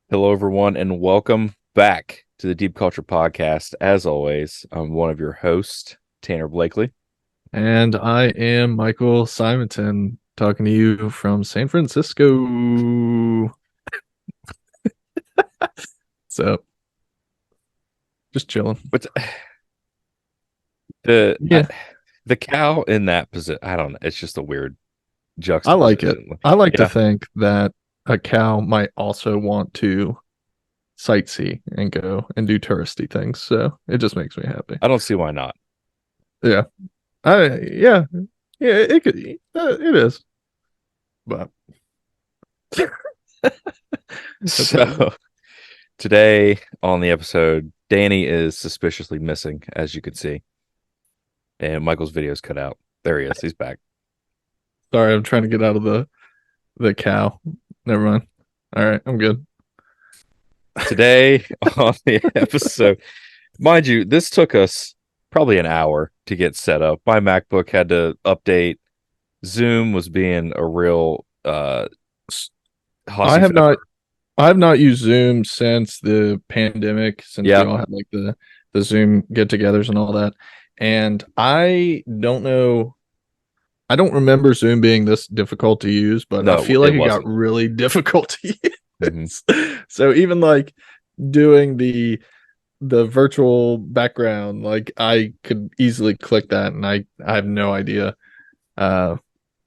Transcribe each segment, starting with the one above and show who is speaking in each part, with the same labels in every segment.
Speaker 1: Hello, everyone, and welcome back to the Deep Culture Podcast. As always, I'm one of your hosts, Tanner Blakely.
Speaker 2: And I am Michael Simonton talking to you from San Francisco. So just chilling.
Speaker 1: But the
Speaker 2: Yeah,
Speaker 1: the cow in that position, I don't know. It's just a weird
Speaker 2: I like it.
Speaker 1: juxtaposition.
Speaker 2: I like to
Speaker 1: Yeah,
Speaker 2: think that a cow might also want to sightsee and go and do touristy things. So it just makes me happy.
Speaker 1: I don't see why not.
Speaker 2: Yeah. Yeah. Yeah, it could it is. But that's how it is.
Speaker 1: So today on the episode, Danny is suspiciously missing, as you can see, and Michael's video's cut out. There he is. He's back.
Speaker 2: Sorry, I'm trying to get out of the cow. Never mind. All right, I'm good.
Speaker 1: Today on the episode, mind you, this took us probably an hour to get set up. My MacBook had to update. Zoom was being a real
Speaker 2: I
Speaker 1: hussy
Speaker 2: have not
Speaker 1: fest.
Speaker 2: I have not used Zoom since the pandemic, since we
Speaker 1: Yeah,
Speaker 2: all had like the Zoom get-togethers and all that. And I don't remember Zoom being this difficult to use, but I
Speaker 1: no,
Speaker 2: feel
Speaker 1: it
Speaker 2: like it got
Speaker 1: wasn't.
Speaker 2: really difficult to
Speaker 1: Hmm.
Speaker 2: use. So even like doing the virtual background, like I could easily click that and I have no idea. Uh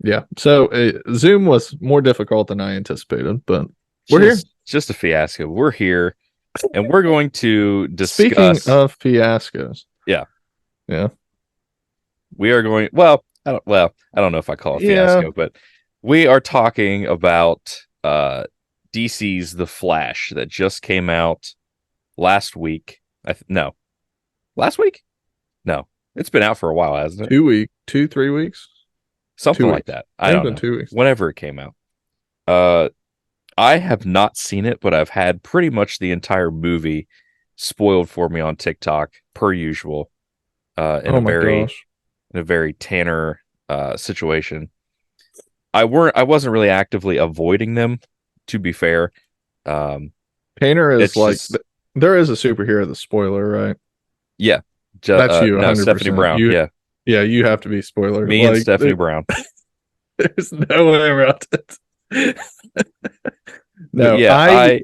Speaker 2: yeah. So Zoom was more difficult than I anticipated, but we're here.
Speaker 1: Just a fiasco. We're here, and we're going to
Speaker 2: Speaking
Speaker 1: discuss.
Speaker 2: of fiascos,
Speaker 1: Yeah,
Speaker 2: yeah,
Speaker 1: we are going. Well, I don't know if I call it
Speaker 2: yeah,
Speaker 1: fiasco, but we are talking about DC's The Flash that just came out last week. No, last week? No, it's been out for a while, hasn't it?
Speaker 2: 3 weeks,
Speaker 1: Something
Speaker 2: two
Speaker 1: like
Speaker 2: weeks.
Speaker 1: that.
Speaker 2: I
Speaker 1: I
Speaker 2: think it's
Speaker 1: don't
Speaker 2: been
Speaker 1: know.
Speaker 2: 2 weeks.
Speaker 1: Whenever it came out. Uh, I have not seen it, but I've had pretty much the entire movie spoiled for me on TikTok, per usual. In
Speaker 2: Oh
Speaker 1: a
Speaker 2: my
Speaker 1: very
Speaker 2: gosh,
Speaker 1: Tanner situation. I wasn't really actively avoiding them, to be fair. Um,
Speaker 2: Painter is
Speaker 1: it's
Speaker 2: like
Speaker 1: just
Speaker 2: there is a superhero, the spoiler, right?
Speaker 1: yeah.
Speaker 2: That's you,
Speaker 1: No, Stephanie
Speaker 2: 100%.
Speaker 1: Brown. Yeah,
Speaker 2: Yeah, you have to be spoiler.
Speaker 1: me and
Speaker 2: Like
Speaker 1: Stephanie Brown.
Speaker 2: there's no way around it.
Speaker 1: But
Speaker 2: No,
Speaker 1: yeah,
Speaker 2: I
Speaker 1: I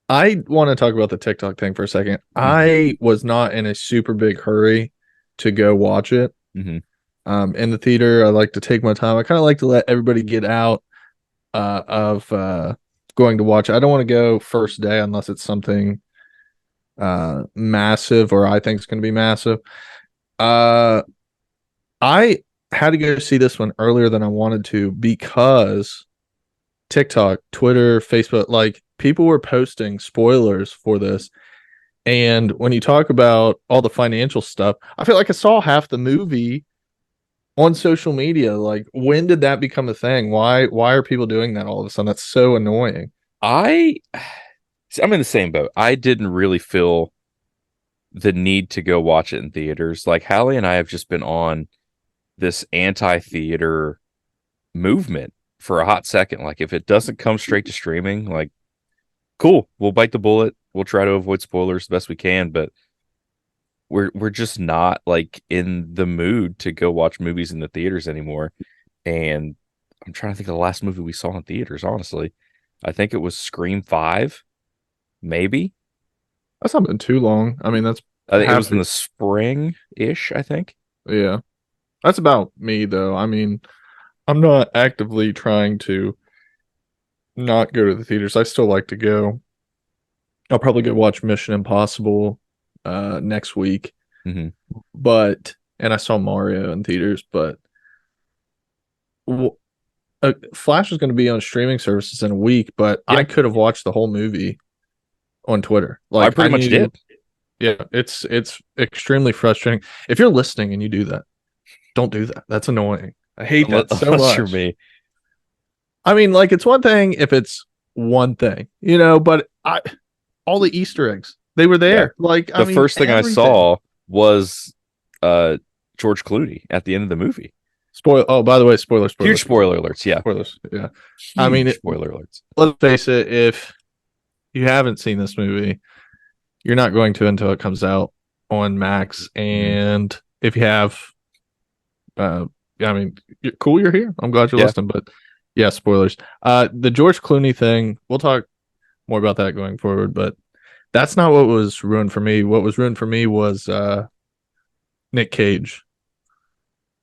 Speaker 2: I want to talk about the TikTok thing for a second.
Speaker 1: mhm,
Speaker 2: I was not in a super big hurry to go watch it.
Speaker 1: mhm.
Speaker 2: In the theater, I like to take my time. I kind of like to let everybody get out of going to watch. I don't want to go first day unless it's something massive or I think it's going to be massive. Uh, I had to go see this one earlier than I wanted to because TikTok, Twitter, Facebook, like people were posting spoilers for this. And when you talk about all the financial stuff, I feel like I saw half the movie on social media. Like, when did that become a thing? Why are people doing that all of a sudden? That's so annoying.
Speaker 1: I see, I'm in the same boat. I didn't really feel the need to go watch it in theaters. Like Hallie and I have just been on this anti-theater movement for a hot second. Like if it doesn't come straight to streaming, like cool, we'll bite the bullet. We'll try to avoid spoilers the best we can, but we're just not like in the mood to go watch movies in the theaters anymore. And I'm trying to think of the last movie we saw in theaters, honestly. I think it was Scream 5, maybe.
Speaker 2: That's not been too long. I mean, that's
Speaker 1: I think it
Speaker 2: half
Speaker 1: was in
Speaker 2: the
Speaker 1: the spring-ish, I think.
Speaker 2: yeah. That's about me though. I mean, I'm not actively trying to not go to the theaters. I still like to go. I'll probably go watch Mission Impossible next week.
Speaker 1: Hmm.
Speaker 2: But and I saw Mario in theaters, but w- Flash is going to be on streaming services in a week, but I
Speaker 1: Yeah,
Speaker 2: could have watched the whole movie on Twitter.
Speaker 1: I
Speaker 2: Like I
Speaker 1: pretty much
Speaker 2: knew,
Speaker 1: did.
Speaker 2: yeah, it's extremely frustrating. If you're listening and you do that, don't do that. That's annoying. I hate
Speaker 1: Unless,
Speaker 2: that so
Speaker 1: unless you're
Speaker 2: much.
Speaker 1: me.
Speaker 2: I mean, like it's one thing if it's one thing, but I all the Easter eggs, they were
Speaker 1: Yeah.
Speaker 2: there. Like, I
Speaker 1: The
Speaker 2: mean,
Speaker 1: first thing I
Speaker 2: everything.
Speaker 1: saw was uh George Clooney at the end of the movie.
Speaker 2: Spoil. Oh, by the way,
Speaker 1: Huge spoiler alerts. Yeah.
Speaker 2: spoilers. Yeah. I mean,
Speaker 1: Huge spoiler alerts.
Speaker 2: let's face it. you haven't seen this movie, you're not going to until it comes out on Max.
Speaker 1: Mhm.
Speaker 2: And if you have, uh, I mean, cool, you're here. I'm glad you're
Speaker 1: Yeah.
Speaker 2: listening. But yeah, spoilers. The George Clooney thing, we'll talk more about that going forward. But that's not what was ruined for me. What was ruined for me was Nick Cage.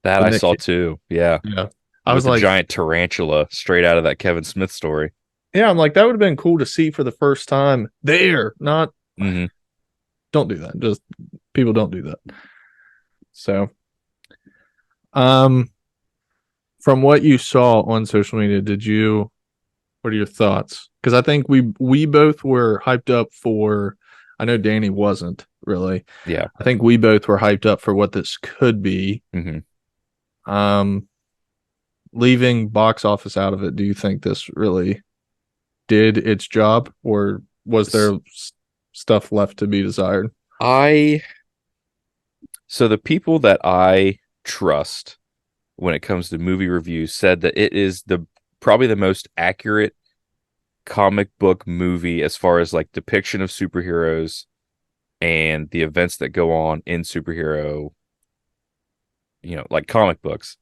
Speaker 1: That
Speaker 2: The
Speaker 1: I
Speaker 2: Nick
Speaker 1: saw
Speaker 2: Cage.
Speaker 1: too. Yeah.
Speaker 2: Yeah. I
Speaker 1: With
Speaker 2: was
Speaker 1: the
Speaker 2: like,
Speaker 1: giant tarantula straight out of that Kevin Smith story.
Speaker 2: yeah, I'm like, that would have been cool to see for the first time there. Not,
Speaker 1: Hmm.
Speaker 2: don't do that. Just people don't do that. So, um, from what you saw on social media, what are your thoughts? Because I think we both were hyped up for. I know Danny wasn't really.
Speaker 1: Yeah.
Speaker 2: I think we both were hyped up for what this could be.
Speaker 1: Hmm.
Speaker 2: Um, leaving box office out of it, do you think this really did its job, or was there stuff left to be desired?
Speaker 1: I so the people that I trust when it comes to movie reviews said that it is the probably the most accurate comic book movie as far as like depiction of superheroes and the events that go on in superhero, like comic books.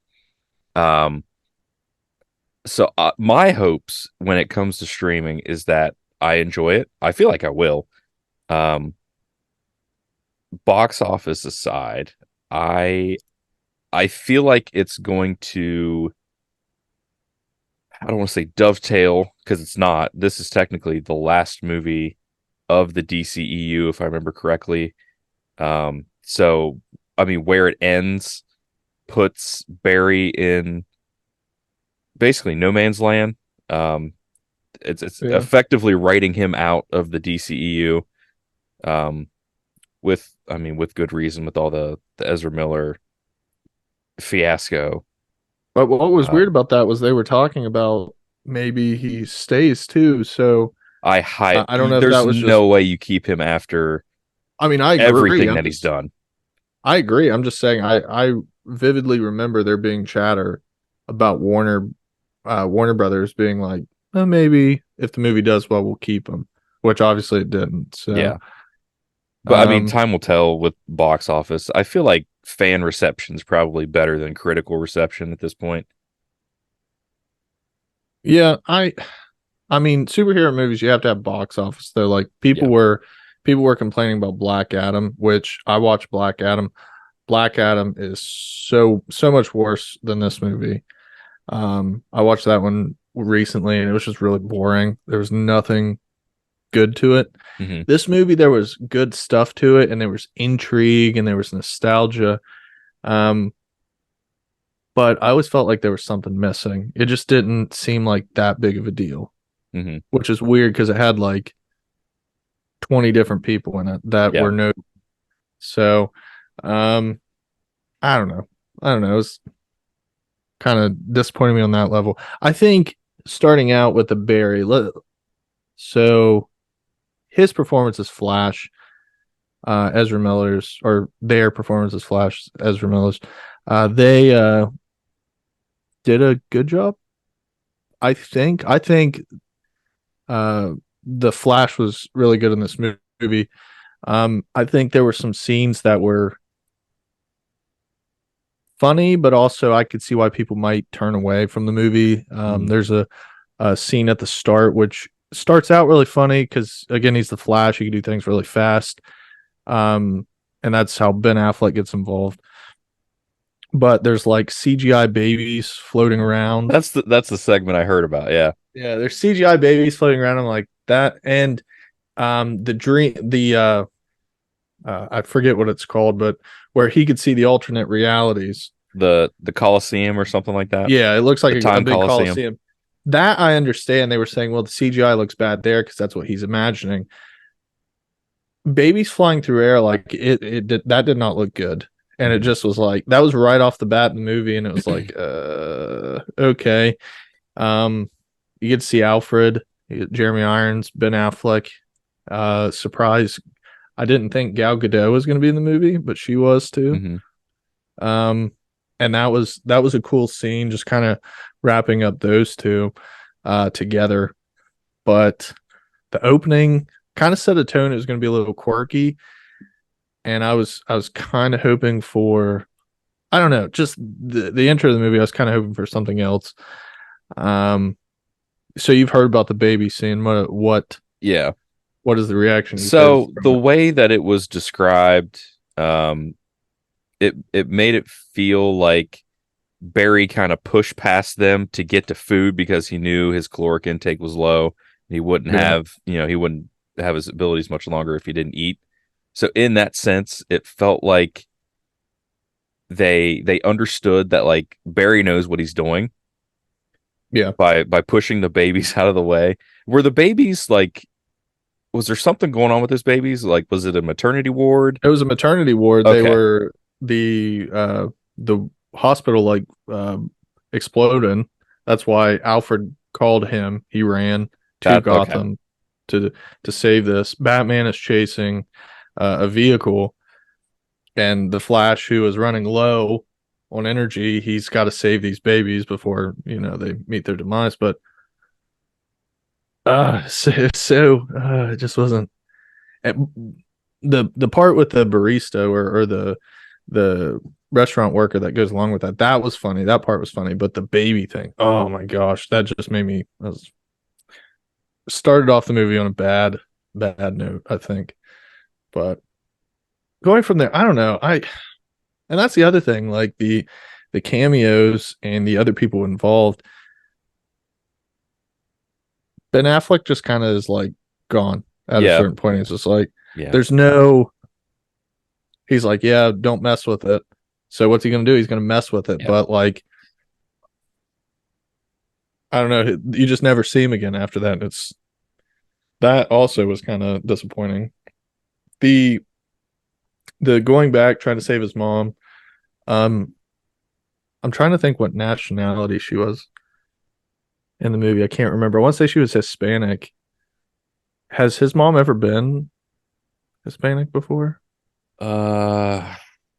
Speaker 1: Um, so my hopes when it comes to streaming is that I enjoy it. I feel like I will. Um, box office aside, I I feel like it's going to, I don't want to say dovetail because it's not. This is technically the last movie of the DCEU, if I remember correctly. So I mean, where it ends puts Barry in basically no man's land. Um, it's
Speaker 2: Yeah.
Speaker 1: effectively writing him out of the DCEU. Um, with good reason, with all the Ezra Miller fiasco.
Speaker 2: But what was weird
Speaker 1: Um,
Speaker 2: about that was they were talking about maybe he stays too. So I don't know if
Speaker 1: there's
Speaker 2: that was just.
Speaker 1: no way you keep him after
Speaker 2: I mean, I agree.
Speaker 1: everything that he's done.
Speaker 2: I agree. I'm just saying. I vividly remember there being chatter about Warner Brothers being like, maybe if the movie does well, we'll keep him, which obviously it didn't. So,
Speaker 1: Yeah. But I mean,
Speaker 2: um,
Speaker 1: time will tell with box office. I feel like fan reception is probably better than critical reception at this point.
Speaker 2: yeah, I mean, superhero movies, you have to have box office though. Like
Speaker 1: Yeah.
Speaker 2: people were complaining about Black Adam, which I watched Black Adam. Black Adam is so much worse than this movie. I watched that one recently and it was just really boring. There was nothing good to it.
Speaker 1: Hmm.
Speaker 2: This movie, there was good stuff to it, and there was intrigue and there was nostalgia. Um, but I always felt like there was something missing. It just didn't seem like that big of a deal,
Speaker 1: Hmm.
Speaker 2: which is weird because it had like 20 different people in it that
Speaker 1: Yeah.
Speaker 2: were no. So, um, I don't know. I don't know. It was kind of disappointing me on that level. I think starting out with the Barry, so his performance as Flash, Ezra Miller's, or their performance as Flash, Ezra Miller's, they did a good job. I think uh, the Flash was really good in this movie. I think there were some scenes that were funny, but also I could see why people might turn away from the movie.
Speaker 1: Hmm.
Speaker 2: There's a scene at the start which starts out really funny because again he's the Flash, he can do things really fast, um, and that's how Ben Affleck gets involved. But there's like CGI babies floating around.
Speaker 1: That's the segment I heard about. Yeah.
Speaker 2: Yeah, there's CGI babies floating around. I'm like that, and the I forget what it's called, but where he could see the alternate realities.
Speaker 1: The Coliseum or something like that.
Speaker 2: Yeah, it looks like
Speaker 1: The
Speaker 2: a
Speaker 1: Time
Speaker 2: big
Speaker 1: Coliseum.
Speaker 2: coliseum. That I understand. They were saying, well, the CGI looks bad there because that's what he's imagining. Babies flying through air, like that did not look good, and it
Speaker 1: Hmm.
Speaker 2: just was like that was right off the bat in the movie, and it was like, okay. Um, you get to see Alfred, you get Jeremy Irons, Ben Affleck. Surprise! I didn't think Gal Gadot was going to be in the movie, but she was too.
Speaker 1: Hmm.
Speaker 2: Um, and that was a cool scene, just kind of wrapping up those two together. But the opening kind of set a tone. It was going to be a little quirky, and I was kind of hoping for, I don't know, just the intro of the movie. I was kind of hoping for something else. Um, so you've heard about the baby scene.
Speaker 1: Yeah.
Speaker 2: What is the reaction you've heard
Speaker 1: So the
Speaker 2: from it?
Speaker 1: way that it was described, um, it made it feel like Barry kind of pushed past them to get to food because he knew his caloric intake was low. He wouldn't
Speaker 2: Yeah,
Speaker 1: have, he wouldn't have his abilities much longer if he didn't eat. So in that sense, it felt like they understood that like Barry knows what he's doing
Speaker 2: yeah.
Speaker 1: by pushing the babies out of the way. Were the babies like was there something going on with those babies? Like was it a maternity ward?
Speaker 2: It was a maternity ward. They
Speaker 1: Okay.
Speaker 2: were the hospital like exploded. That's why Alfred called him. He ran to
Speaker 1: That okay.
Speaker 2: Gotham to to save this. Batman is chasing a vehicle, and the Flash, who is running low on energy, he's got to save these babies before they meet their demise. But it just wasn't the part with the barista or the restaurant worker that goes along with that. That was funny. That part was funny. But the baby thing, oh my gosh, that just made me. Started off the movie on a bad note, I think. But going from there, I don't know. And that's the other thing, like the cameos and the other people involved. Ben Affleck just kind of is like gone at a
Speaker 1: Yeah.
Speaker 2: certain point. It's just like
Speaker 1: Yeah.
Speaker 2: there's no. He's like, yeah, don't mess with it. So what's he gonna do? He's gonna mess with it.
Speaker 1: Yeah.
Speaker 2: But like, I don't know. You just never see him again after that. It's that also was kind of disappointing. The the going back trying to save his mom. Um, I'm trying to think what nationality she was in the movie. I can't remember. I want to say she was Hispanic. Has his mom ever been Hispanic before?
Speaker 1: Uh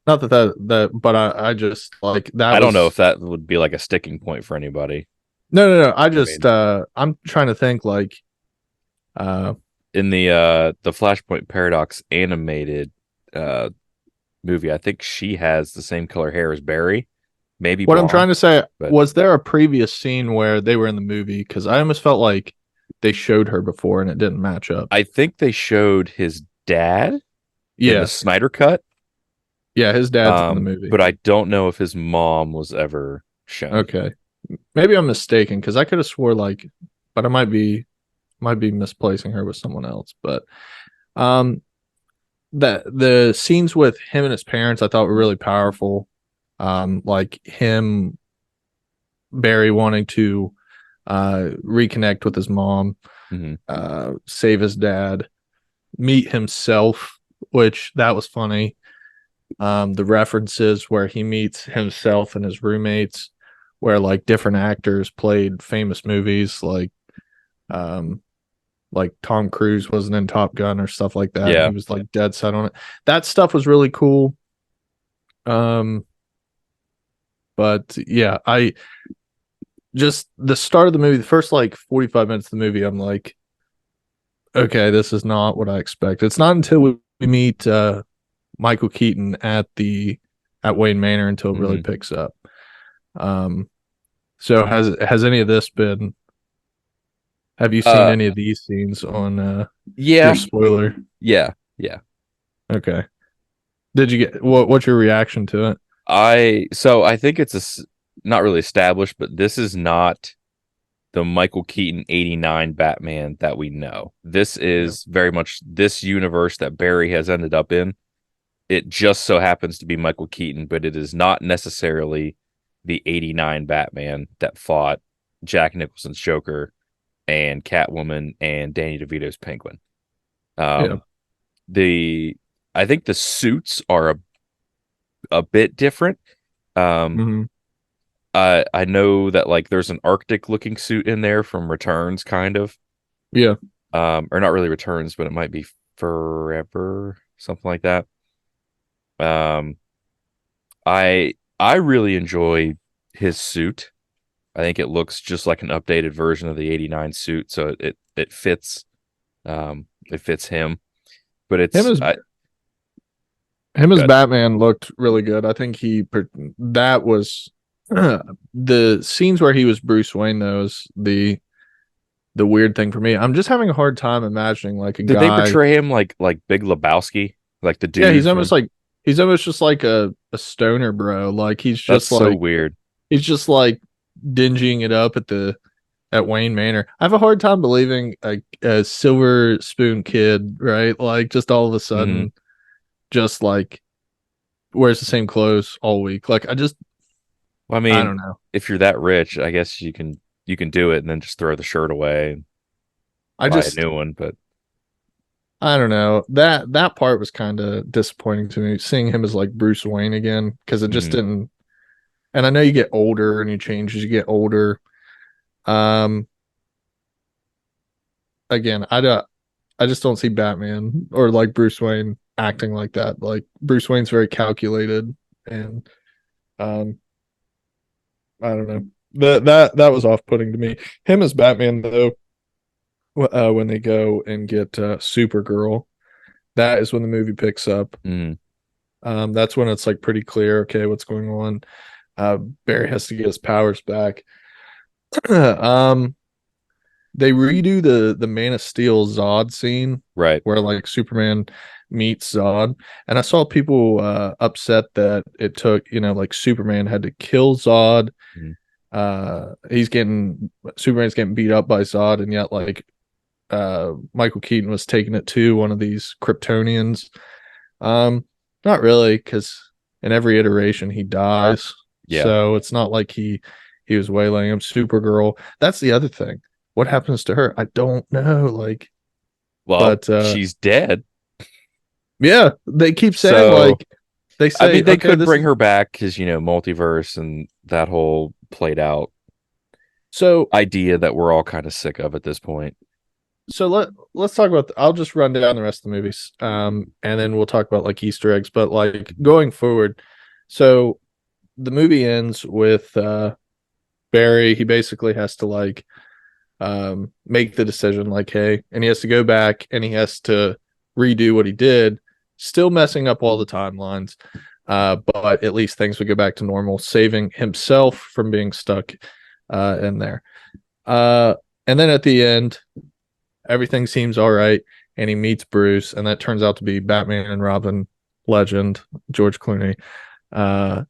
Speaker 2: Not that, but I just like that
Speaker 1: I don't know if
Speaker 2: was
Speaker 1: that would be like a sticking point for anybody.
Speaker 2: no. I
Speaker 1: I
Speaker 2: just
Speaker 1: mean,
Speaker 2: I'm trying to think like uh
Speaker 1: in the Flashpoint Paradox animated uh movie, I think she has the same color hair as Barry, maybe
Speaker 2: what I'm trying
Speaker 1: blonde,
Speaker 2: to say,
Speaker 1: but
Speaker 2: was there a previous scene where they were in the movie? Because I almost felt like they showed her before and it didn't match up.
Speaker 1: I think they showed his dad in the
Speaker 2: Yeah,
Speaker 1: Snyder cut.
Speaker 2: yeah, his dad's in the movie.
Speaker 1: But I don't know if his mom was ever shown.
Speaker 2: Okay, maybe I'm mistaken because I could have swore like, but I might be misplacing her with someone else. But um, the scenes with him and his parents I thought were really powerful. Like him, Barry wanting to reconnect with his mom,
Speaker 1: Hmm.
Speaker 2: save his dad, meet himself, which that was funny. The references where he meets himself and his roommates, where like different actors played famous movies, um, like Tom Cruise wasn't in Top Gun or stuff like that, and he
Speaker 1: Yeah.
Speaker 2: was like dead set on it. That stuff was really cool. Um, but yeah, I just the start of the movie, the first like 45 minutes of the movie, I'm like, okay, this is not what I expect. It's not until we meet Michael Keaton at Wayne Manor until it really
Speaker 1: Hmm.
Speaker 2: picks up. Um, so has any of this been? Have you seen
Speaker 1: Uh,
Speaker 2: any of these scenes on your
Speaker 1: yeah,
Speaker 2: spoiler?
Speaker 1: yeah, yeah.
Speaker 2: Okay. Did you get what's your reaction to it?
Speaker 1: I think it's not really established, but this is not the Michael Keaton 89 Batman that we know. This
Speaker 2: Yeah.
Speaker 1: is very much this universe that Barry has ended up in. It just so happens to be Michael Keaton, but it is not necessarily the 89 Batman that fought Jack Nicholson's Joker and Catwoman and Danny DeVito's Penguin.
Speaker 2: Yeah.
Speaker 1: Um, the I think the suits are a bit different. Um,
Speaker 2: Hmm.
Speaker 1: I know that like there's an Arctic looking suit in there from Returns, kind of.
Speaker 2: Yeah.
Speaker 1: Or not really Returns, but it might be Forever, something like that. Um, I really enjoy his suit. I think it looks just like an updated version of the '89 suit, so it fits It fits him, but
Speaker 2: Him
Speaker 1: it's
Speaker 2: as him as
Speaker 1: good.
Speaker 2: Batman looked really good. I think that was the scenes where he was Bruce Wayne. Those the weird thing for me. I'm just having a hard time imagining like a
Speaker 1: Did they
Speaker 2: guy.
Speaker 1: portray him like Big Lebowski, like the
Speaker 2: Yeah,
Speaker 1: dude from?
Speaker 2: he's almost just like a stoner bro. Like
Speaker 1: That's so weird.
Speaker 2: he's just like dingying it up at Wayne Manor. I have a hard time believing a silver spoon kid, right? Like just all of a
Speaker 1: Hmm.
Speaker 2: sudden just like wears the same clothes all week. Like
Speaker 1: Well, I
Speaker 2: I
Speaker 1: mean,
Speaker 2: don't know.
Speaker 1: if you're that rich, I guess you can do it and then just throw the shirt away and
Speaker 2: I
Speaker 1: buy a
Speaker 2: just
Speaker 1: new one. But
Speaker 2: I don't know. That part was kind of disappointing to me, seeing him as like Bruce Wayne again, because it just
Speaker 1: mhm.
Speaker 2: didn't. And I know you get older and you change as you get older. Um, again, I just don't see Batman or like Bruce Wayne acting like that. Like Bruce Wayne's very calculated, and um, I don't know. That was off putting to me. Him as Batman though, when they go and get Supergirl, that is when the movie picks up.
Speaker 1: Mhm.
Speaker 2: That's when it's like pretty clear. Okay, what's going on? Uh, Barry has to get his powers back. um, they redo the Man of Steel Zod scene
Speaker 1: Right.
Speaker 2: where like Superman meets Zod, and I saw people upset that it took like Superman had to kill Zod.
Speaker 1: Mhm.
Speaker 2: He's getting Superman's getting beat up by Zod, and yet like Michael Keaton was taking it to one of these Kryptonians. Um, Not really, because in every iteration he dies,
Speaker 1: Yeah.
Speaker 2: so it's not like he was waylaying him. Supergirl, that's the other thing. What happens to her? I don't know. Like,
Speaker 1: Well,
Speaker 2: but
Speaker 1: she's dead.
Speaker 2: yeah, they keep saying
Speaker 1: So,
Speaker 2: like they
Speaker 1: I
Speaker 2: say,
Speaker 1: mean, they
Speaker 2: okay,
Speaker 1: could
Speaker 2: this
Speaker 1: bring
Speaker 2: is
Speaker 1: her back because, multiverse and that whole played out
Speaker 2: so
Speaker 1: idea that we're all kind of sick of at this point.
Speaker 2: let's talk about I'll just run down the rest of the movies and then we'll talk about like Easter eggs, but like going forward. So the movie ends with Barry, he basically has to like make the decision like hey, and he has to go back and he has to redo what he did, still messing up all the timelines, but at least things would go back to normal, saving himself from being stuck in there. uh and then at the end everything seems all right, and he meets Bruce, and that turns out to be Batman and Robin legend George Clooney. uh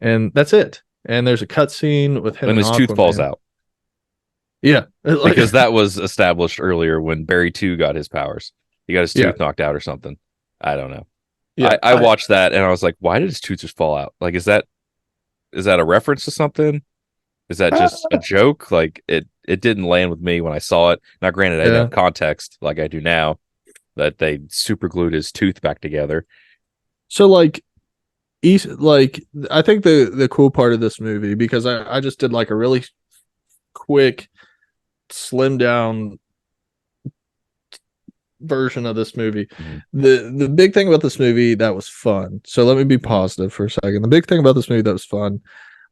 Speaker 2: and that's it, and there's a cutscene with him
Speaker 1: And
Speaker 2: and
Speaker 1: his tooth falls
Speaker 2: Aquaman.
Speaker 1: out
Speaker 2: Yeah, like
Speaker 1: because that was established earlier when Barry 2 got his powers. He got his
Speaker 2: yeah,
Speaker 1: tooth knocked out or something. I don't know.
Speaker 2: yeah.
Speaker 1: I watched that and I was like, why did his tooth just fall out? Like, is that a reference to something? Is that
Speaker 2: Uh,
Speaker 1: just a joke? Like it didn't land with me when I saw it. Now, granted, I didn't
Speaker 2: yeah.
Speaker 1: have context like I do now that they super glued his tooth back together.
Speaker 2: So like like I think the cool part of this movie, because I just did like a really quick slim down version of this movie.
Speaker 1: Mhm.
Speaker 2: The big thing about this movie that was fun. So let me be positive for a second. The big thing about this movie that was fun,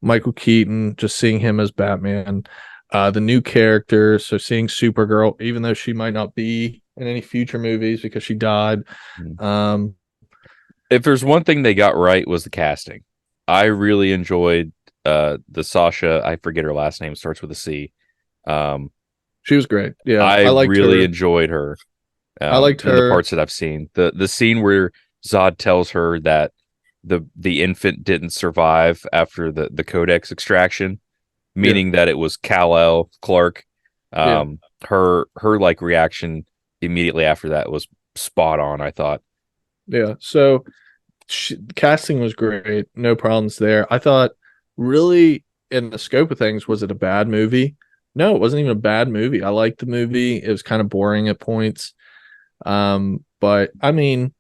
Speaker 2: Michael Keaton, just seeing him as Batman, the new character, so seeing Supergirl, even though she might not be in any future movies because she died.
Speaker 1: Mhm.
Speaker 2: Um,
Speaker 1: If there's one thing they got right was the casting. I really enjoyed the Sasha. I forget her last name. Starts with a C. Um,
Speaker 2: she was great. Yeah,
Speaker 1: I
Speaker 2: I liked
Speaker 1: really
Speaker 2: her.
Speaker 1: enjoyed her
Speaker 2: I liked
Speaker 1: in the
Speaker 2: her.
Speaker 1: parts that I've seen. The scene where Zod tells her that the infant didn't survive after the Codex extraction,
Speaker 2: Yeah,
Speaker 1: meaning that it was Kal-El Clark.
Speaker 2: yeah,
Speaker 1: Her like reaction immediately after that was spot on, I thought.
Speaker 2: yeah. So casting was great. No problems there. I thought, really, in the scope of things, was it a bad movie? No, it wasn't even a bad movie. I liked the movie. It was kind of boring at points. But I mean,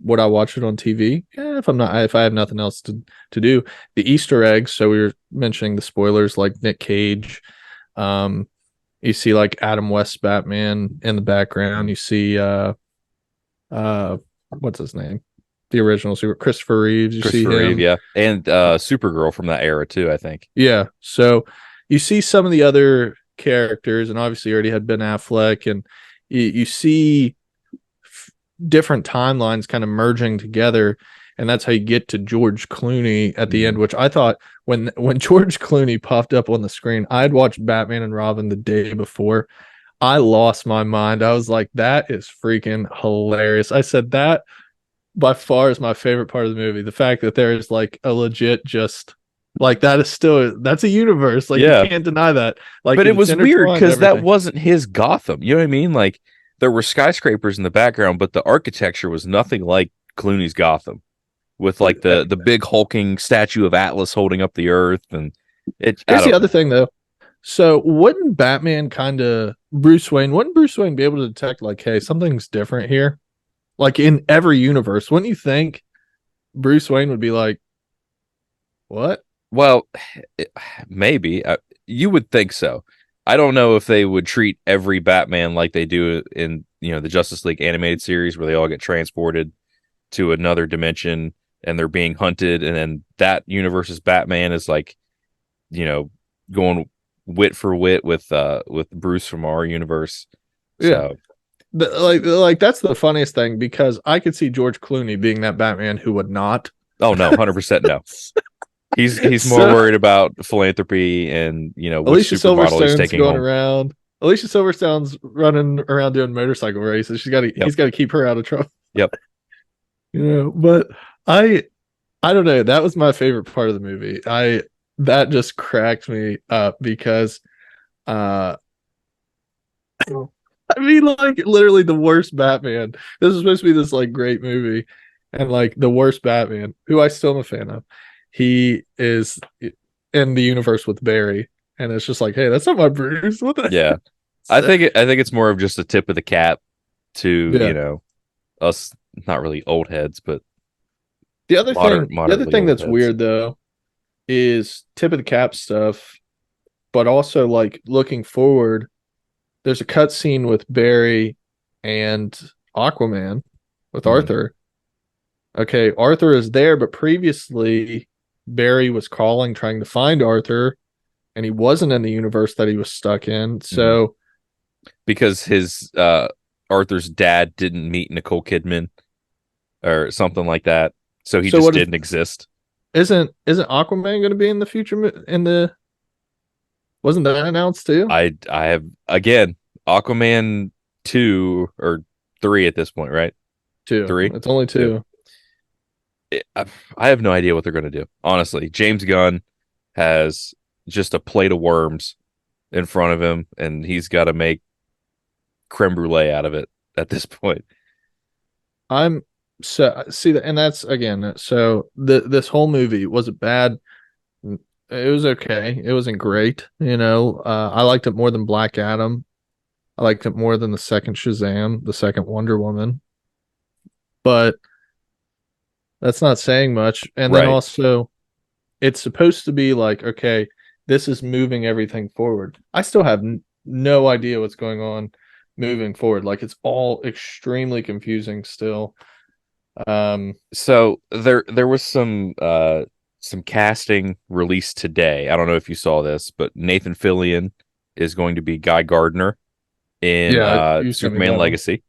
Speaker 2: would I watch it on TV? Yeah, if I have nothing else to do. The Easter eggs. So we were mentioning the spoilers, like Nick Cage. Um, you see like Adam West Batman in the background. You see uh what's his name? The original Super Christopher Reeves. You see
Speaker 1: Christopher Reeve,
Speaker 2: him.
Speaker 1: yeah, and Supergirl from that era too. I think.
Speaker 2: Yeah. So you see some of the other characters, and obviously you already had Ben Affleck, and you see different timelines kind of merging together, and that's how you get to George Clooney at the end, which I thought when George Clooney popped up on the screen, I'd watched Batman and Robin the day before. I lost my mind. I was like, that is freaking hilarious. I said that by far is my favorite part of the movie. The fact that there is like a legit just like that is still that's a universe. Like
Speaker 1: Yeah.
Speaker 2: you can't deny that. Like
Speaker 1: But it was weird because that
Speaker 2: everything.
Speaker 1: wasn't his Gotham. You know what I mean? Like there were skyscrapers in the background, but the architecture was nothing like Clooney's Gotham, with like the big hulking statue of Atlas holding up the earth, and it. I
Speaker 2: Here's the
Speaker 1: don't
Speaker 2: other
Speaker 1: know.
Speaker 2: thing though. So wouldn't Batman kind of wouldn't Bruce Wayne be able to detect like, hey, something's different here? Like in every universe, wouldn't you think Bruce Wayne would be like, what?
Speaker 1: Well, maybe you would think so. I don't know if they would treat every Batman like they do in the Justice League animated series, where they all get transported to another dimension and they're being hunted, and then that universe's Batman is like, you know, going wit for wit with Bruce from our universe.
Speaker 2: Yeah.
Speaker 1: So
Speaker 2: Like that's the funniest thing because I could see George Clooney being that Batman who would not.
Speaker 1: oh no, 100% no. He's more
Speaker 2: So
Speaker 1: worried about philanthropy and which
Speaker 2: Alicia
Speaker 1: supermodel he's
Speaker 2: Silverstone's
Speaker 1: taking
Speaker 2: going
Speaker 1: home.
Speaker 2: around. Alicia Silverstone's running around doing motorcycle races.
Speaker 1: Yep.
Speaker 2: He's got to keep her out of trouble.
Speaker 1: Yep.
Speaker 2: But I don't know. That was my favorite part of the movie. That just cracked me up because uh I mean like literally the worst Batman. This is supposed to be this like great movie and like the worst Batman, who I still am a fan of. He is in the universe with Barry and it's just like, hey, that's not my Bruce. What the
Speaker 1: Yeah. I think it's more of just a tip of the cap to,
Speaker 2: Yeah.
Speaker 1: us not really old heads, but
Speaker 2: The other
Speaker 1: moderately
Speaker 2: thing
Speaker 1: old
Speaker 2: that's
Speaker 1: heads.
Speaker 2: weird though is tip of the cap stuff, but also like looking forward, there's a cut scene with Barry and Aquaman with
Speaker 1: Mhm.
Speaker 2: Arthur. Okay, Arthur is there, but previously Barry was calling trying to find Arthur and he wasn't in the universe that he was stuck in.
Speaker 1: Mhm.
Speaker 2: So
Speaker 1: Because his Arthur's dad didn't meet Nicole Kidman or something like that, so he
Speaker 2: so
Speaker 1: just
Speaker 2: what if
Speaker 1: didn't exist.
Speaker 2: isn't Aquaman going to be in the future in the wasn't that announced too?
Speaker 1: I have again Aquaman 2 or 3 at this point, right?
Speaker 2: Two.
Speaker 1: 3.
Speaker 2: It's only
Speaker 1: 2.
Speaker 2: two.
Speaker 1: I have no idea what they're going to do. Honestly, James Gunn has just a plate of worms in front of him, and he's got to make creme brulee out of it at this point.
Speaker 2: I'm so see that, and that's again. So this whole movie was it bad? It was okay. It wasn't great. I liked it more than Black Adam. I liked it more than the second Shazam, the second Wonder Woman. But that's not saying much. And then
Speaker 1: Right.
Speaker 2: also, it's supposed to be like, okay, this is moving everything forward. I still have no idea what's going on moving forward. Like it's all extremely confusing still.
Speaker 1: So there was some casting released today. I don't know if you saw this, but Nathan Fillion is going to be Guy Gardner in
Speaker 2: Yeah, you sent me
Speaker 1: Superman
Speaker 2: that one.
Speaker 1: Legacy.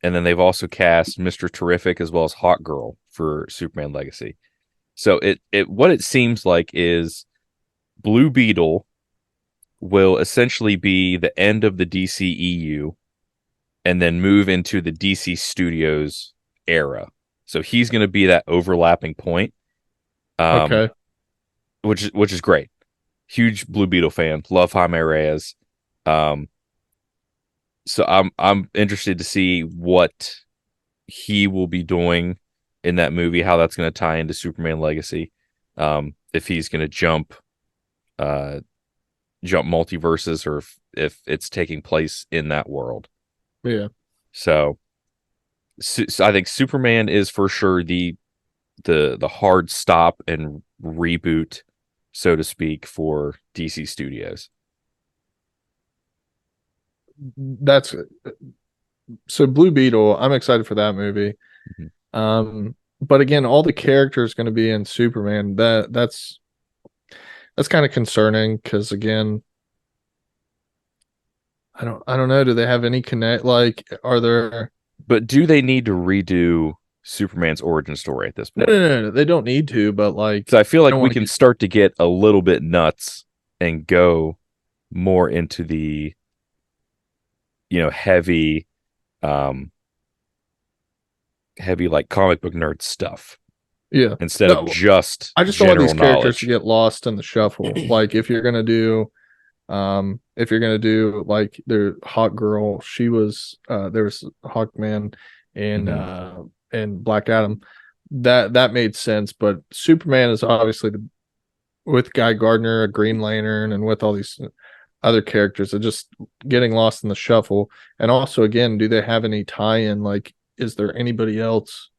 Speaker 1: And then they've also cast Mr. Terrific as well as Hawk Girl for Superman Legacy. So it what it seems like is Blue Beetle will essentially be the end of the DCEU and then move into the DC Studios era. So he's going to be that overlapping point, um,
Speaker 2: Okay.
Speaker 1: which is great. Huge Blue Beetle fan. Love Jaime Reyes. Um, so I'm interested to see what he will be doing in that movie, how that's going to tie into Superman Legacy. If he's going to uh, jump multiverses, or if it's taking place in that world.
Speaker 2: Yeah.
Speaker 1: So, so I think Superman is for sure the hard stop and reboot, so to speak, for DC Studios.
Speaker 2: That's so Blue Beetle, I'm excited for that movie.
Speaker 1: Mhm.
Speaker 2: But again, all the characters going to be in Superman. That's kind of concerning because again, I don't know. Do they have any connect? Like, are there?
Speaker 1: But do they need to redo Superman's origin story at this
Speaker 2: No,
Speaker 1: point?
Speaker 2: no, no, no. They don't need to, but like,
Speaker 1: So I feel
Speaker 2: I
Speaker 1: like
Speaker 2: don't
Speaker 1: we
Speaker 2: want to
Speaker 1: can
Speaker 2: get.
Speaker 1: start to get a little bit nuts and go more into the, heavy, um, heavy like comic book nerd stuff
Speaker 2: Yeah.
Speaker 1: instead of
Speaker 2: No,
Speaker 1: just
Speaker 2: I just don't want
Speaker 1: general
Speaker 2: these characters to
Speaker 1: knowledge.
Speaker 2: get lost in the shuffle. Like, if you're gonna do like the Hawk Girl, she was there was Hawkman and
Speaker 1: Hmm.
Speaker 2: Black Adam. That made sense, but Superman is obviously with Guy Gardner, a Green Lantern, and with all these other characters, are just getting lost in the shuffle. And also, again, do they have any tie-in? Like, is there anybody else?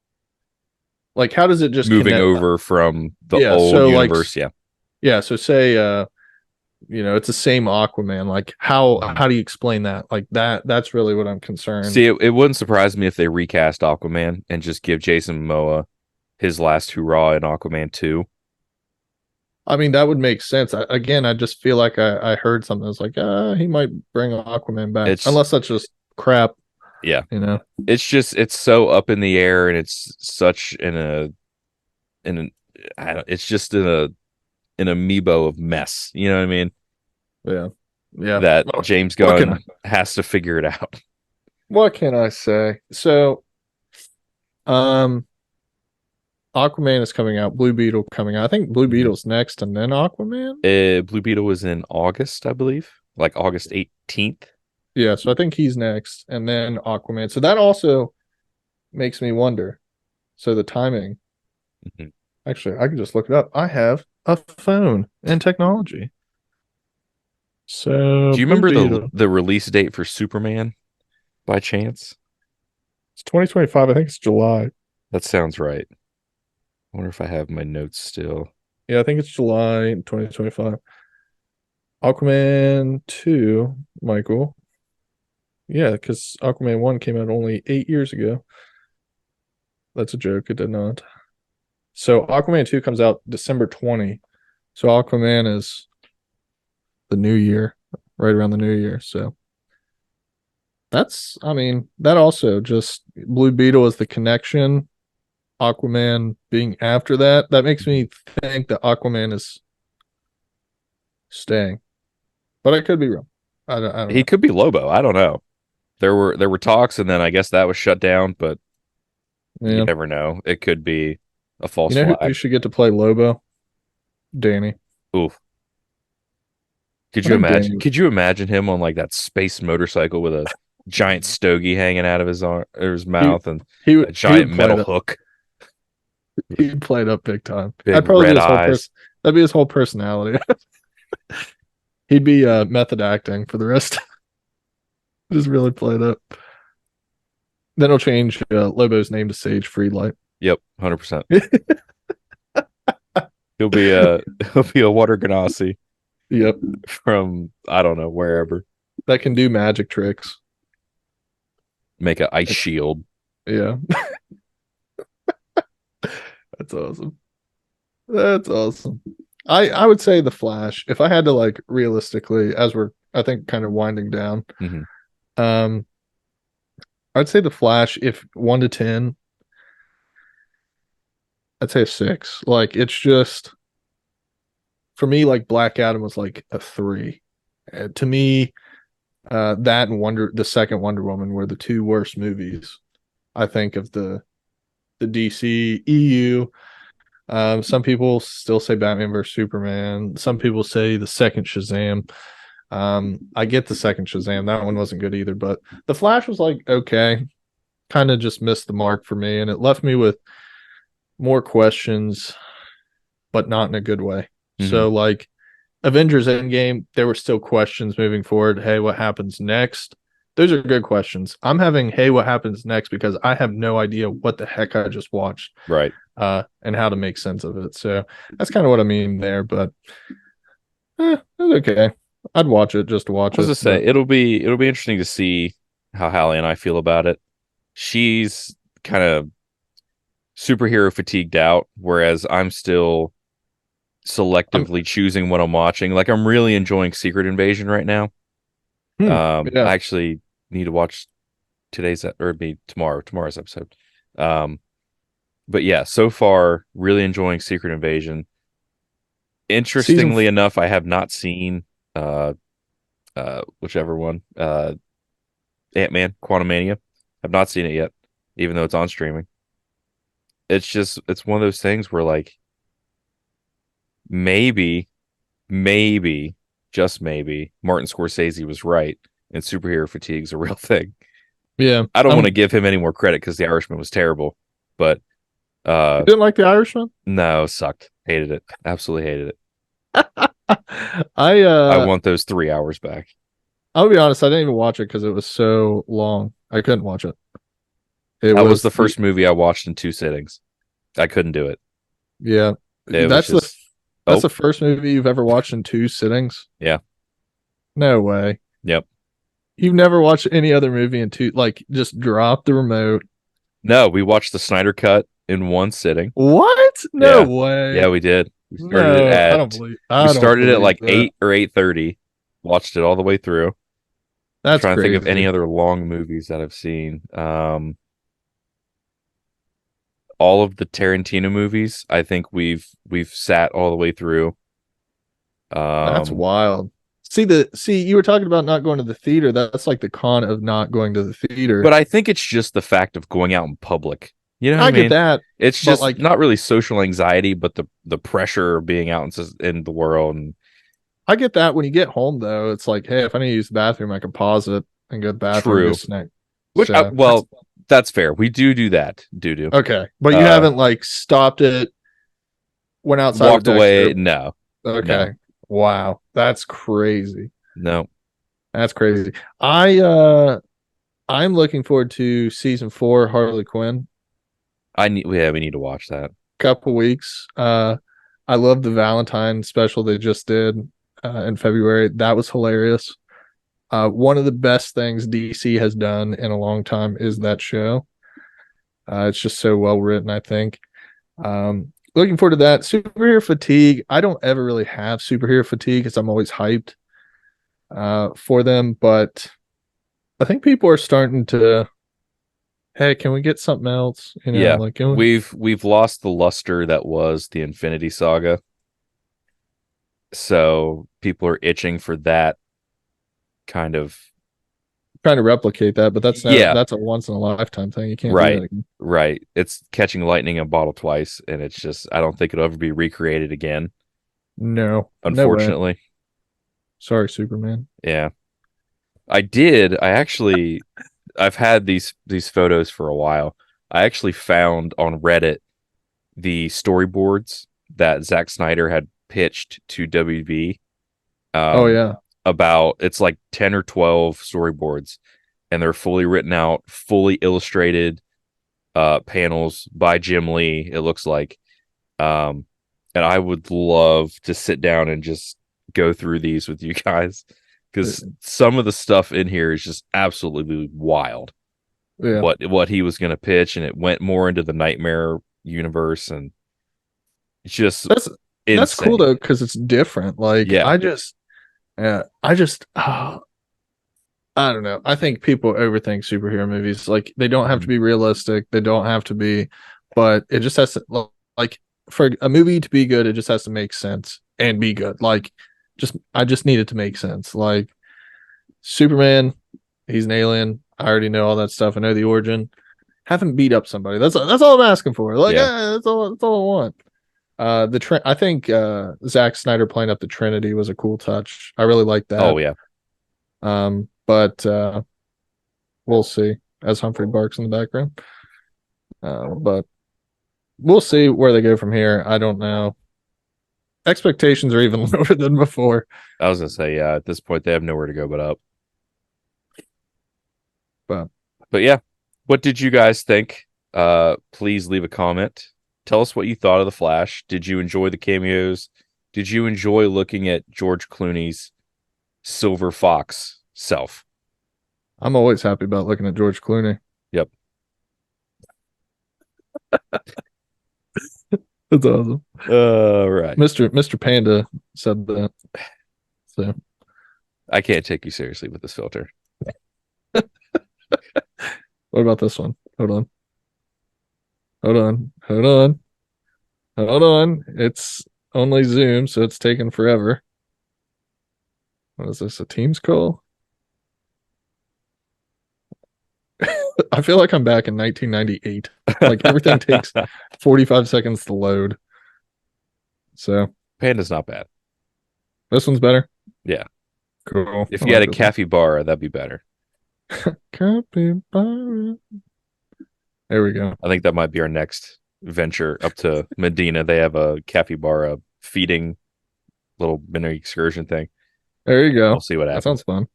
Speaker 2: Like, how does it just
Speaker 1: Moving
Speaker 2: connect?
Speaker 1: over from the
Speaker 2: Yeah,
Speaker 1: old
Speaker 2: so like,
Speaker 1: universe, yeah.
Speaker 2: yeah, so say it's the same Aquaman. Like,
Speaker 1: Mhm.
Speaker 2: how do you explain that? Like that's really what I'm concerned.
Speaker 1: See, it wouldn't surprise me if they recast Aquaman and just give Jason Momoa his last hurrah in Aquaman 2.
Speaker 2: I mean, that would make sense. Again, I just feel like I heard something that's like, he might bring Aquaman back,
Speaker 1: It's
Speaker 2: unless that's just crap,
Speaker 1: yeah,
Speaker 2: you know.
Speaker 1: it's so up in the air, and it's such in a I don't, it's just in an amoeba of mess. You know what I mean?
Speaker 2: Yeah, yeah.
Speaker 1: That
Speaker 2: Well,
Speaker 1: James
Speaker 2: what can
Speaker 1: Gunn has to figure it out.
Speaker 2: what can I say? So, um, Aquaman is coming out. Blue Beetle coming out. I think Blue
Speaker 1: Mhm.
Speaker 2: Beetle's next, and then Aquaman.
Speaker 1: Blue Beetle was in August, I believe, like August 18th.
Speaker 2: Yeah, so I think he's next, and then Aquaman. So that also makes me wonder. So the timing.
Speaker 1: Mhm.
Speaker 2: Actually, I can just look it up. I have a phone and technology. So
Speaker 1: Do you
Speaker 2: Blue
Speaker 1: remember the
Speaker 2: Beetle.
Speaker 1: the release date for Superman by chance?
Speaker 2: It's 2025. I think it's July.
Speaker 1: That sounds right. I wonder if I have my notes still.
Speaker 2: Yeah, I think it's July 2025. Aquaman 2, Michael. Yeah, because Aquaman 1 came out only 8 years ago. That's a joke. It did not. So Aquaman 2 comes out December 20. So Aquaman is the new year, right around the new year. So I mean, that also just Blue Beetle is the connection. Aquaman being after that, that makes
Speaker 1: Mhm.
Speaker 2: me think that Aquaman is staying, but I could be wrong. I don't
Speaker 1: He
Speaker 2: know.
Speaker 1: could be Lobo. I don't know. There were talks, and then I guess that was shut down. But you
Speaker 2: Yeah,
Speaker 1: never know. It could be a
Speaker 2: you
Speaker 1: false
Speaker 2: know who
Speaker 1: flag.
Speaker 2: should get to play Lobo? Danny.
Speaker 1: Oof. Could
Speaker 2: I
Speaker 1: you
Speaker 2: think
Speaker 1: imagine?
Speaker 2: Danny.
Speaker 1: Could you imagine him on like that space motorcycle with a giant stogie hanging out of his arm or his
Speaker 2: He
Speaker 1: mouth and a
Speaker 2: he
Speaker 1: giant
Speaker 2: would play
Speaker 1: metal
Speaker 2: it up.
Speaker 1: hook,
Speaker 2: He'd play it up big time.
Speaker 1: big
Speaker 2: That'd probably be
Speaker 1: red
Speaker 2: his whole person.
Speaker 1: eyes?
Speaker 2: That'd be his whole personality. He'd be method acting for the rest. Just really play it up. Then he'll change Lobo's name to Sage Freelight.
Speaker 1: Yep, 100%. He'll be a water ganassi
Speaker 2: Yep,
Speaker 1: from I don't know wherever.
Speaker 2: that can do magic tricks.
Speaker 1: Make an ice shield.
Speaker 2: Yeah, that's awesome. That's awesome. I would say the Flash. If I had to like realistically, as we're I think kind of winding down,
Speaker 1: Hmm.
Speaker 2: um, I'd say the Flash. If 1 to 10, I'd say a 6. Like it's just for me, like Black Adam was like a 3. To me, that and the second Wonder Woman were the two worst movies I think of the DC EU. Some people still say Batman versus Superman. Some people say the second Shazam. I get the second Shazam. That one wasn't good either, but the Flash was like okay, kind of just missed the mark for me, and it left me with more questions, but not in a good way.
Speaker 1: Hmm.
Speaker 2: So like Avengers Endgame, there were still questions moving forward. Hey, what happens next? Those are good questions. I'm having hey, what happens next because I have no idea what the heck I just watched,
Speaker 1: Right.
Speaker 2: and how to make sense of it. So that's kind of what I mean there. But it's okay. I'd watch it just to
Speaker 1: I
Speaker 2: watch
Speaker 1: was
Speaker 2: it.
Speaker 1: gonna say
Speaker 2: But
Speaker 1: it'll be interesting to see how Hallie and I feel about it. She's kind of superhero fatigued out, whereas I'm still
Speaker 2: I'm
Speaker 1: selectively choosing what I'm watching. Like I'm really enjoying Secret Invasion right now.
Speaker 2: Yeah.
Speaker 1: I actually need to watch tomorrow's episode. Um, but yeah, so far really enjoying Secret Invasion.
Speaker 2: Season
Speaker 1: Interestingly enough, I have not seen uh whichever one, Ant-Man, Quantumania. I've not seen it yet, even though it's on streaming. It's one of those things where like maybe, maybe, just maybe, Martin Scorsese was right and superhero fatigue is a real thing.
Speaker 2: yeah.
Speaker 1: I don't want to give him any more credit because The Irishman was terrible, but
Speaker 2: You didn't like The Irishman?
Speaker 1: no, sucked. Hated it. Absolutely hated it.
Speaker 2: I
Speaker 1: I want those 3 hours back.
Speaker 2: I'll be honest, I didn't even watch it because it was so long. I couldn't watch it. It
Speaker 1: That was
Speaker 2: was
Speaker 1: the first movie I watched in 2 sittings. I couldn't do it.
Speaker 2: yeah.
Speaker 1: It was
Speaker 2: That's the
Speaker 1: just
Speaker 2: that's
Speaker 1: oh
Speaker 2: the first movie you've ever watched in 2 sittings?
Speaker 1: yeah,
Speaker 2: No way.
Speaker 1: yep.
Speaker 2: You've never watched any other movie in two, like just drop the remote.
Speaker 1: No, we watched the Snyder Cut in one sitting.
Speaker 2: What? No
Speaker 1: Yeah,
Speaker 2: way.
Speaker 1: yeah, we did.
Speaker 2: No,
Speaker 1: We
Speaker 2: I don't
Speaker 1: started at
Speaker 2: believe
Speaker 1: like
Speaker 2: that.
Speaker 1: 8 or 8:30. Watched it all the way through.
Speaker 2: That's
Speaker 1: Trying to think of any
Speaker 2: crazy.
Speaker 1: other long movies that I've seen. All of the Tarantino movies, I think we've sat all the way through.
Speaker 2: That's
Speaker 1: Um,
Speaker 2: wild. See, you were talking about not going to the theater. That's like the con of not going to the theater.
Speaker 1: but I think it's just the fact of going out in public. You know what I
Speaker 2: I get
Speaker 1: mean?
Speaker 2: that,
Speaker 1: It's
Speaker 2: but
Speaker 1: just
Speaker 2: like
Speaker 1: not really social anxiety, but the pressure of being out in the world. And
Speaker 2: I get that when you get home though, it's like, hey, if I need to use the bathroom, I can pause it and go to the bathroom, get a
Speaker 1: true,
Speaker 2: snack.
Speaker 1: which
Speaker 2: So that's
Speaker 1: well, that's fair. We do that. Do
Speaker 2: okay. But you
Speaker 1: uh
Speaker 2: haven't like stopped it, went outside with
Speaker 1: walked
Speaker 2: Dexter.
Speaker 1: away? No, no,
Speaker 2: Okay. Wow. That's crazy.
Speaker 1: no.
Speaker 2: That's crazy. I'm looking forward to season 4 Harley Quinn.
Speaker 1: We need to watch that.
Speaker 2: Couple weeks. I love the Valentine special they just did in February. That was hilarious. One of the best things DC has done in a long time is that show. It's just so well written, I think. Looking forward to that. Superhero fatigue. I don't ever really have superhero fatigue because I'm always hyped for them, but I think people are starting to, hey, can we get something else? You know,
Speaker 1: Yeah,
Speaker 2: like can we
Speaker 1: we've lost the luster that was the Infinity Saga, so people are itching for that kind of.
Speaker 2: trying to replicate that, but
Speaker 1: Yeah,
Speaker 2: that's a once in a lifetime thing. You can't do that
Speaker 1: right,
Speaker 2: again.
Speaker 1: right. It's catching lightning in a bottle twice, and it's just I don't think it'll ever be recreated again.
Speaker 2: No, no way.
Speaker 1: Unfortunately,
Speaker 2: Sorry, Superman.
Speaker 1: yeah. I've had these photos for a while. I actually found on Reddit the storyboards that Zack Snyder had pitched to WB.
Speaker 2: Oh
Speaker 1: Um,
Speaker 2: yeah.
Speaker 1: about it's like 10 or 12 storyboards, and they're fully written out, fully illustrated panels by Jim Lee, it looks like. Um, and I would love to sit down and just go through these with you guys because some of the stuff in here is just absolutely wild.
Speaker 2: Yeah.
Speaker 1: What he was going to pitch, and it went more into the Nightmare universe, and it's just
Speaker 2: That's cool
Speaker 1: insane.
Speaker 2: though because it's different. Like
Speaker 1: Yeah.
Speaker 2: I just I don't know. I think people overthink superhero movies. Like they don't have to be realistic. They don't have to be, but it just has to like for a movie to be good, it just has to make sense and be good. Like I just need it to make sense. Like Superman, he's an alien. I already know all that stuff. I know the origin. Have him beat up somebody. That's all I'm asking for. Like
Speaker 1: Yeah.
Speaker 2: that's all I want. I think Zack Snyder playing up the Trinity was a cool touch. I really like
Speaker 1: Oh
Speaker 2: that.
Speaker 1: yeah.
Speaker 2: But we'll see as Humphrey barks in the background. But we'll see where they go from here. I don't know. Expectations are even lower than before.
Speaker 1: I was gonna say, yeah, at this point they have nowhere to go but up.
Speaker 2: But
Speaker 1: But yeah, what did you guys think? Please leave a comment. Tell us what you thought of the Flash. Did you enjoy the cameos? Did you enjoy looking at George Clooney's Silver Fox self?
Speaker 2: I'm always happy about looking at George Clooney.
Speaker 1: Yep.
Speaker 2: That's awesome.
Speaker 1: Right.
Speaker 2: Mr. Panda said that. So
Speaker 1: I can't take you seriously with this filter.
Speaker 2: What about this one? Hold on. Hold on. Hold on. Hold on. It's only Zoom, so it's taking forever. What is this? A Teams call? I feel like I'm back in 1998. Like everything takes 45 seconds to load. So
Speaker 1: Panda's not bad.
Speaker 2: this one's better.
Speaker 1: Yeah.
Speaker 2: Cool.
Speaker 1: If
Speaker 2: I
Speaker 1: you had
Speaker 2: like
Speaker 1: a
Speaker 2: this one.
Speaker 1: capybara, that'd be better.
Speaker 2: Capybara. There we go.
Speaker 1: I think that might be our next venture up to Medina. They have a capybara feeding little mini excursion thing.
Speaker 2: There you go.
Speaker 1: We'll see what
Speaker 2: That sounds
Speaker 1: happens.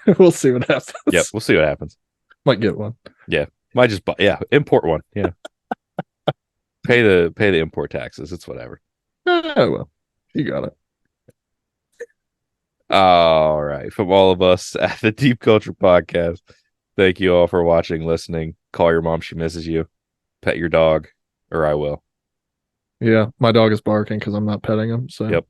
Speaker 2: fun. We'll see what happens.
Speaker 1: Yep, we'll see what happens.
Speaker 2: Might get one.
Speaker 1: Might just buy, import one. Yeah. Pay the import taxes. It's whatever.
Speaker 2: Oh well. You got it.
Speaker 1: All right. From all of us at the Deep Culture Podcast, thank you all for watching, listening. Call your mom, she misses you. Pet your dog, or I will.
Speaker 2: Yeah, my dog is barking because I'm not petting him. So
Speaker 1: Yep.